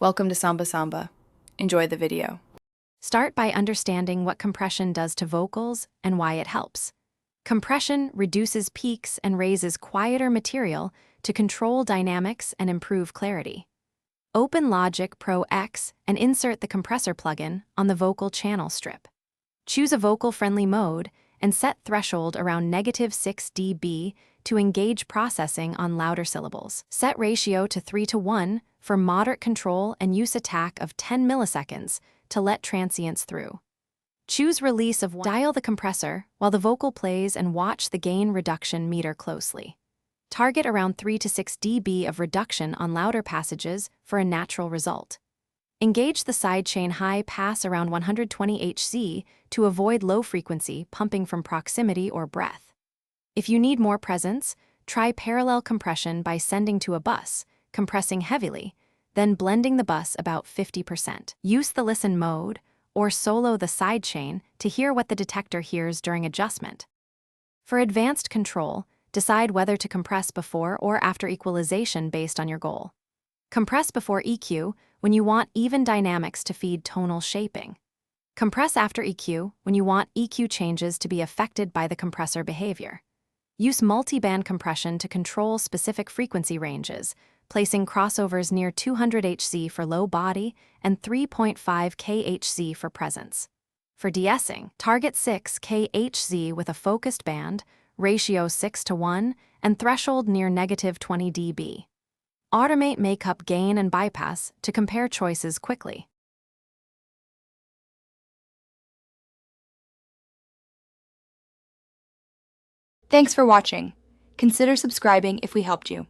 Welcome to Samba Samba. Enjoy the video. Start by understanding what compression does to vocals and why it helps. Compression reduces peaks and raises quieter material to control dynamics and improve clarity. Open Logic Pro X and insert the compressor plugin on the vocal channel strip. Choose a vocal-friendly mode and set threshold around -6 dB to engage processing on louder syllables. Set ratio to 3:1 for moderate control and use a tack of 10 milliseconds to let transients through. Choose release of dial the compressor while the vocal plays and watch the gain reduction meter closely. Target around 3 to 6 dB of reduction on louder passages for a natural result. Engage the sidechain high pass around 120 Hz to avoid low frequency pumping from proximity or breath. If you need more presence, try parallel compression by sending to a bus, compressing heavily, then blending the bus about 50%. Use the listen mode or solo the sidechain to hear what the detector hears during adjustment. For advanced control, decide whether to compress before or after equalization based on your goal. Compress before EQ when you want even dynamics to feed tonal shaping. Compress after EQ when you want EQ changes to be affected by the compressor behavior. Use multi-band compression to control specific frequency ranges, placing crossovers near 200 Hz for low body and 3.5 kHz for presence. For de-essing, target 6 kHz with a focused band, ratio 6:1, and threshold near -20 dB. Automate makeup gain and bypass to compare choices quickly. Thanks for watching. Consider subscribing if we helped you.